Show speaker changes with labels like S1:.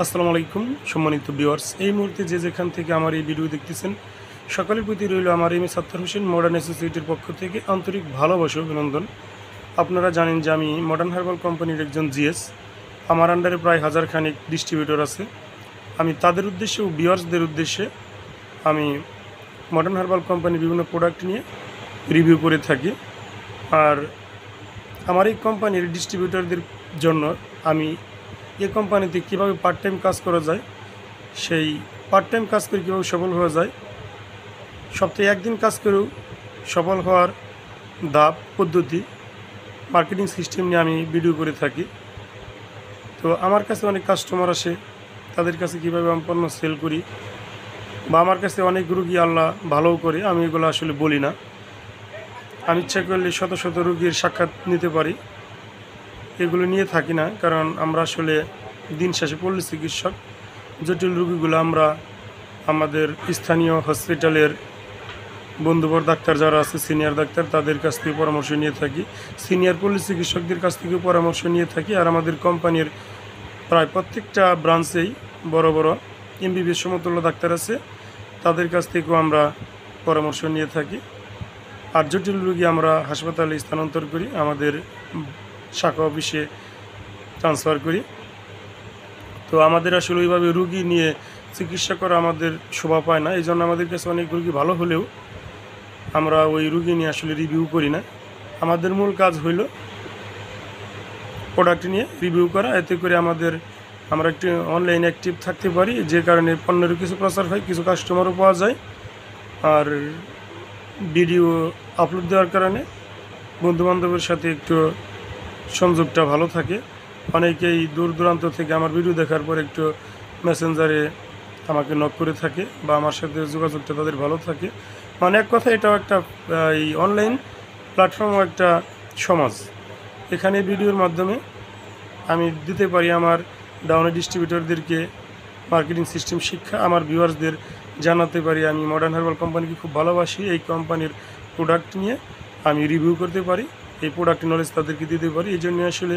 S1: আসসালামু আলাইকুম সম্মানিত ভিউয়ার্স, এই মুহূর্তে যে যেখান থেকে আমার এই ভিডিও দেখতেছেন সকলের প্রতি রইল আমার M A Sattar Hossain modern অ্যাসোসিয়েটের পক্ষ থেকে আন্তরিক ভালোবাসা অভিনন্দন। আপনারা জানেন যে আমি মডার্ন হার্বাল কোম্পানির একজন জিএস। আমার আন্ডারে প্রায় হাজারখানেক ডিস্ট্রিবিউটর আছে। আমি তাদের উদ্দেশ্যে ও ভিউয়ার্সদের উদ্দেশ্যে আমি মডার্ন হার্বাল কোম্পানির বিভিন্ন প্রোডাক্ট নিয়ে রিভিউ করে থাকি। আর আমার এই কোম্পানির ডিস্ট্রিবিউটরদের জন্য আমি এই কোম্পানিতে কীভাবে পার্ট টাইম কাজ করা যায়, সেই পার্ট টাইম কাজ করে কীভাবে সফল হওয়া যায়, সপ্তাহে একদিন কাজ করেও সফল হওয়ার ধাপ পদ্ধতি, মার্কেটিং সিস্টেম নিয়ে আমি ভিডিও করে থাকি। তো আমার কাছে অনেক কাস্টমার আসে, তাদের কাছে কীভাবে আমি পণ্য সেল করি, বা আমার কাছে অনেক রুগী আল্লাহ ভালোও করে, আমি এগুলো আসলে বলি না। আমি ইচ্ছা করলে শত শত রুগীর সাক্ষাৎ নিতে পারি, এগুলো নিয়ে থাকি না, কারণ আমরা আসলে দিন শেষে পল্লী চিকিৎসক। জটিল রুগীগুলো আমরা আমাদের স্থানীয় হসপিটালের বন্ধুবর ডাক্তার যারা আছে, সিনিয়র ডাক্তার, তাদের কাছ থেকে পরামর্শ নিয়ে থাকি। সিনিয়র পল্লী চিকিৎসকদের কাছ থেকে পরামর্শ নিয়ে থাকি। আর আমাদের কোম্পানির প্রায় প্রত্যেকটা ব্রাঞ্চেই বড় বড় এমবিবিএস সমতুল্য ডাক্তার আছে, তাদের কাছ থেকেও আমরা পরামর্শ নিয়ে থাকি। আর জটিল রুগী আমরা হাসপাতালে স্থানান্তর করি, আমাদের শাখা অফিসে ট্রান্সফার করি। তো আমাদের আসলে ওইভাবে রুগী নিয়ে চিকিৎসা করা আমাদের শোভা পায় না, এই জন্য আমাদের কাছে অনেক রুগী ভালো হলেও আমরা ওই রুগী নিয়ে আসলে রিভিউ করি না। আমাদের মূল কাজ হইল প্রোডাক্ট নিয়ে রিভিউ করা, এতে করে আমরা একটু অনলাইনে অ্যাক্টিভ থাকতে পারি, যে কারণে পণ্যেরও কিছু প্রচার হয়, কিছু কাস্টমারও পাওয়া যায়। আর ভিডিও আপলোড দেওয়ার কারণে বন্ধুবান্ধবের সাথে একটু সংযোগটা ভালো থাকে। অনেকেই দূর দূরান্ত থেকে আমার ভিডিও দেখার পর একটু মেসেঞ্জারে আমাকে নক করে থাকে, বা আমার সাথে যোগাযোগটা তাদের ভালো থাকে। মানে এক কথা, এটাও একটা এই অনলাইন প্ল্যাটফর্মও একটা সমাজ। এখানে ভিডিওর মাধ্যমে আমি দিতে পারি আমার ডাউনে ডিস্ট্রিবিউটরদেরকে মার্কেটিং সিস্টেম শিক্ষা, আমার ভিউয়ার্সদের জানাতে পারি আমি মডার্ন হার্বাল কোম্পানিকে খুব ভালোবাসি, এই কোম্পানির প্রোডাক্ট নিয়ে আমি রিভিউ করতে পারি, এই প্রোডাক্টের নলেজ তাদেরকে দিতে পারি। এই জন্য আসলে